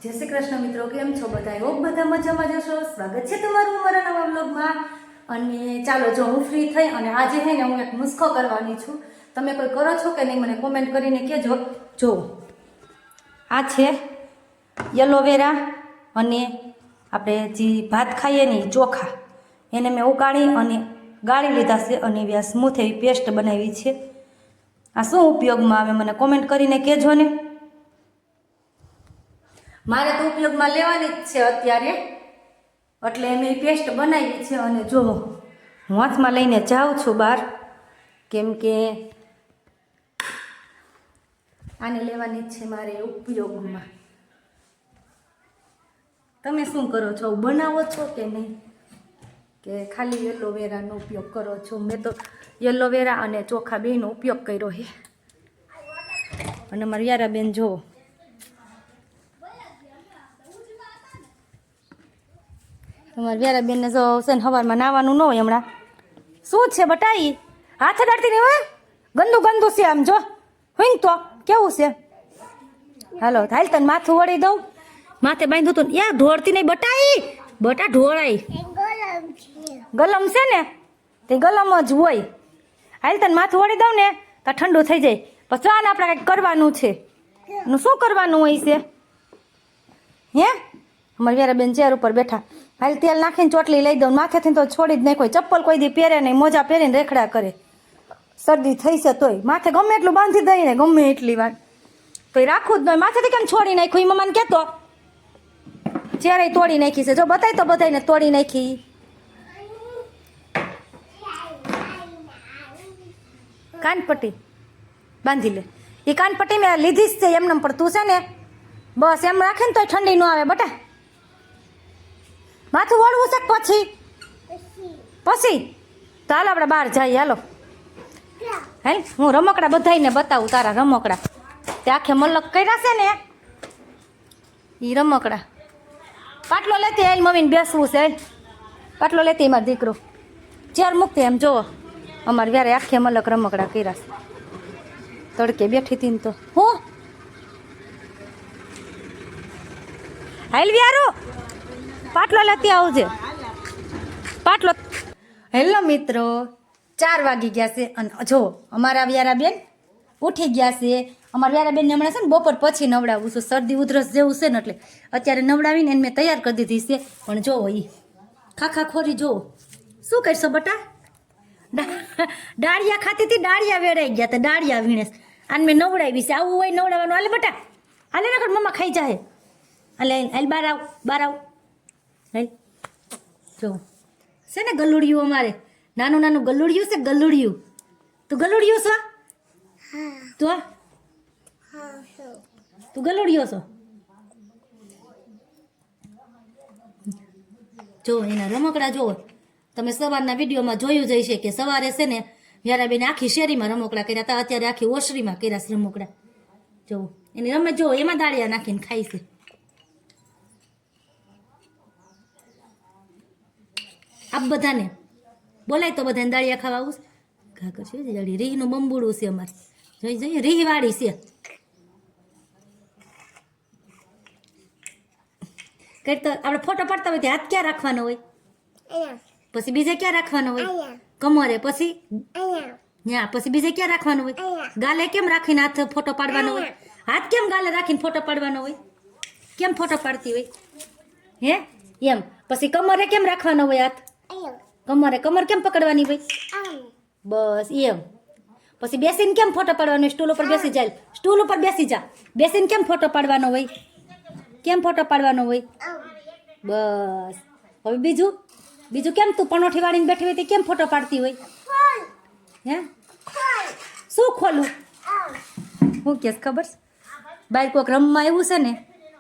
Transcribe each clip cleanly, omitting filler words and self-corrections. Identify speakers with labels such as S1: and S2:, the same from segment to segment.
S1: જય શ્રી કૃષ્ણ મિત્રો, કેમ છો બધા? હોપ બધા મજામાં જશો. સ્વાગત છે તમારું અમારા નવા વ્લોગમાં. અને ચાલો, જો હું ફ્રી થઈ અને આજે હે ને હું એક નુસ્ખો કરવાની છું. તમે કોઈ કરો છો કે નહીં મને કોમેન્ટ કરીને કહેજો. જો આ છે એલોવેરા અને આપણે જે ભાત ખાઈએ ને ચોખા, એને મેં ઉકાળી અને ગાળી લીધા છે અને એવી સ્મૂથ એવી પેસ્ટ બનાવી છે. આ શું ઉપયોગમાં આવે મને કોમેન્ટ કરીને કહેજો ને. મારે તો ઉપયોગમાં લેવાની જ છે અત્યારે, એટલે મેં પેસ્ટ બનાવી છે. અને જો હું હાથમાં લઈને જાઉં છું બહાર, કેમ કે આને લેવાની જ છે મારે ઉપયોગમાં. તમે શું કરો છો? બનાવો છો કે નહીં, કે ખાલી એલોવેરાનો ઉપયોગ કરો છો? મેં તો એલોવેરા અને ચોખા બેનો ઉપયોગ કર્યો છે. અને મારી યારાબેન જોવો, તમારી વ્યારાબેનને જો છે ને સવારમાં નાવાનું ન હોય. હમણાં શું છે બટાઈ? હાથ અડાડતી નહીં હોય, ગંદુ ગંદુ છે. આમ જો હોય ને તો કેવું છે. હાલો હાલ તને માથું વળી દઉં. માથે બાંધ્યું હતું યાર, ઢોળતી નહીં બટાઈ. બટા ઢોળાઈ ગલમ છે ને, તે ગલમ જ હોય. હાલ તને માથું વળી દઉં ને તો ઠંડુ થઈ જાય. પછી આને આપણે કંઈક કરવાનું છે. એનું શું કરવાનું હોય છે? હે અમારી વ્યારાબેન ચેર ઉપર બેઠા. હાલ તેલ નાખીને ચોટલી લઈ દઉં. માથેથી તો છોડી જ નહીં. કોઈ ચપ્પલ કોઈ દી પહેરે નહીં, મોજા પહેરીને રેખડા કરે. શરદી થઈ છે તોય માથે ગમે એટલું બાંધી દઈ ને ગમે એટલી વાર તોય રાખવું જ નહીં. માથેથી કેમ છોડી નાખ્યું? એ મમ્માને કહેતો ચેરે તોડી નાખી છે. જો બતાય તો બધાને તોડી નાખી. કાનપટ્ટી બાંધી લે. એ કાનપટ્ટી મેં લીધી જ છે એમને, પણ તું છે ને બસ એમ રાખે ને તોય ઠંડી ન આવે બટા. માથું વળવું છે પછી પછી તો હાલો આપણે બહાર જઈએ. હાલો હાલ, હું રમકડા બધાને બતાવું. તારા રમકડા તે આખે મલક કર્યા છે ને, એ રમકડા. પાટલો લેતી હાલ, મમ્મીને બેસવું છે. હાલ પાટલો લેતી મારો દીકરો. ચેર મૂકતી એમ જોવો. અમારે વ્યારે આખે મલક રમકડા કર્યા છે. તડકે બેઠી હતી ને તો હું હાલ વ્યારું પાટલો લેતી આવજે. પાટલો. હેલો મિત્રો, 4 વાગી ગયા છે અને જો અમારા વ્યારાબેન ઉઠી ગયા છે. અમારા વ્યારાબેનને હમણાં છે ને બપોર પછી નવડાવું છું. શરદી ઉધરસ જેવું છે ને એટલે અત્યારે નવડાવીને એને મેં તૈયાર કરી દીધી છે. પણ જોવો એ ખાખા ખોરી જોવો શું કરશો બટા? ડાળિયા ખાતી હતી, ડાળિયા વેડાઈ ગયા હતા. ડાળિયા વીણેસ આને મેં નવડાવી છે. આવું હોય નવડાવવાનું. હાલે બટા હાલે, નકર મમ્મા ખાઈ જાય. હાલે હાલ બહાર આવ, બહાર આવ. હાલ જો છે ને ગલુડિયું, અમારે નાનું નાનું ગલુડિયું છે. ગલુડિયું તું ગલુડિયું છો? તો તું ગલુડિયો છો? જો એના રમકડા જોવો. તમે સવારના વિડીયોમાં જોયું જ હશે કે સવારે છે ને વ્યારાબેન આખી શેરીમાં રમકડા કર્યા હતા. અત્યારે આખી ઓસરીમાં કર્યા છે રમકડા. જોવો એની રમે, જો એમાં દાળિયા નાખીને ખાય છે. આપ બધાને બોલાય તો બધાને દાળિયા ખાવા આવું. ઘા કરશે દાળી. રીહનું બંબુડું છે અમારે. જોઈ જોઈએ રીહ વાળી છે. કઈ તો આપણે ફોટો પાડતા હોય હાથ ક્યાં રાખવાનો હોય? પછી બીજે ક્યાં રાખવાનો હોય? કમરે. પછી ત્યાં પછી બીજે ક્યાં રાખવાનો હોય? ગાલે કેમ રાખીને હાથ ફોટો પાડવાનો હોય? હાથ કેમ ગાલે રાખીને ફોટો પાડવાનો હોય? કેમ ફોટો પાડતી હોય? હે એમ. પછી કમરે કેમ રાખવાનો હોય હાથ? કમરે. કમર કેમ પકડવાની હોય? બસ એમ. પછી બેસીને કેમ ફોટો પાડવાનો હોય? સ્ટૂલ ઉપર બેસી જાય. સ્ટૂલ ઉપર બેસી જા. બેસીને કેમ ફોટો પાડવાનો હોય? કેમ ફોટો પાડવાનો હોય? બસ. હવે બીજું બીજું કેમ તું પનોઠી વાળીને બેઠી હોય તે કેમ ફોટો પાડતી હોય? હે શું ખોલું? હું કેસ ખબર છે? બાર કોઈક રમવા એવું છે ને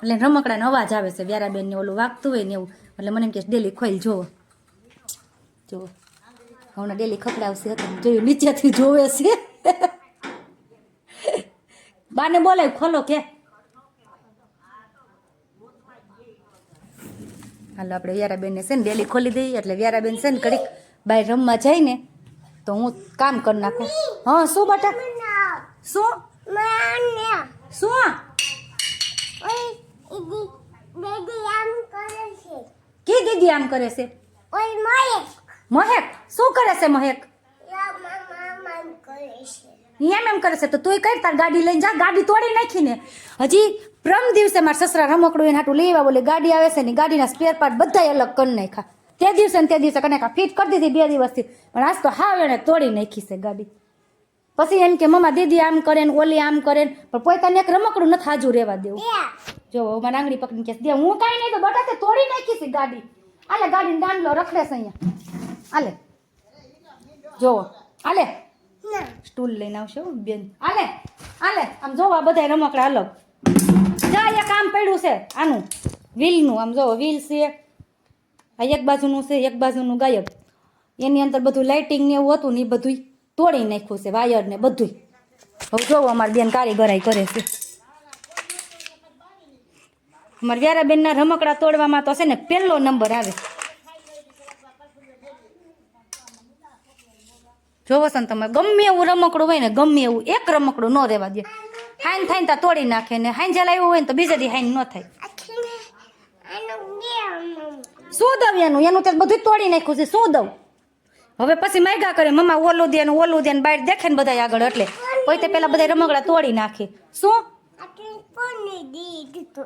S1: એટલે રમકડાનો અવાજ આવે છે. વ્યારાબેનને ઓલું વાગતું હોય ને એવું. એટલે મને એમ કે ડેલી ખોલ જોવો. જુઓ હમણાં ડેલી ખખડાવશે. જોયું નીચેથી જોવે છે. બાને બોલાય ખોલો કે. હાલો આપણે વ્યારાબેનને છે ને ડેલી ખોલી દઈએ એટલે વ્યારાબેન છે ને ઘડીક બહાર રમવા જાય ને તો હું કામ કરી નાખું. હા શું બટા? શું શું? કી દીદી આમ કરે છે? મહેક શું કરે છે? મહેક એમ કરે છે તો તું કઈ તાર ગાડી લઈને જા. ગાડી તોડી નાખી ને. હજી પ્રમ દિવસે મારા સસરા રમકડું એને હાટું લેવા બોલે ગાડી આવે છે ને ગાડીના સ્પેર પાર્ટ બધાય અલગ કરી નાખ્યા. તે દિવસે કરી નાખ્યા. ફિટ કરી દીધી 2 દિવસથી પણ આજ તો હાવ એને તોડી નાખી છે ગાડી. પછી એમ કે મમ્મા દીદી આમ કરે ને ઓલી આમ કરે ને પણ પોતાને એક રમકડું નથી હાજુ રહેવા દેવું. જો મારા આંગળી પકડીને કે દે હું કાંઈ નહીં તો બટા તે તોડી નાખી છે ગાડી. આલે ગાડીને દાંડલો રખડે છે અહીંયા. આલે જો આલે સ્ટૂલ લઈને આવશે બેન. આલે આલે આમ જોવા બધા રમકડા અલગ. જા એક કામ પડ્યું છે આનું વ્હીલનું. આમ જો વ્હીલ છે આ એક બાજુનું છે એક બાજુનું ગાયબ. એની અંદર બધું લાઇટિંગ ને એવું હતું ને એ બધું તોડી નાખ્યું છે વાયર ને બધું. હવે જોવો અમારી બેન કારીગરાઈ કરે છે. અમારા વ્યારાબેનના રમકડા તોડવામાં તો છે ને 1લો નંબર આવે. જોવો છો ને તમે ગમે એવું રમકડું હોય ને ગમે એવું એક રમકડું ન રહેવા દે. હાઈન થાય ને ત્યાં તોડી નાખે ને હાઈન જ્યાં લાવ્યું હોય ને તો બીજા દી હાઈન ન થાય. શું દઉં એનું તો બધું તોડી નાખ્યું છે. શું દઉં હવે? પછી માગ્યા કરે મમ્મા ઓલું દે ને બહાર દેખે ને બધા આગળ એટલે કોઈ તે પેલા બધા રમકડા તોડી નાખે. શું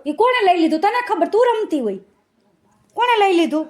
S1: એ કોણે લઈ લીધું તને ખબર? તું રમતી હોય. કોણે લઈ લીધું?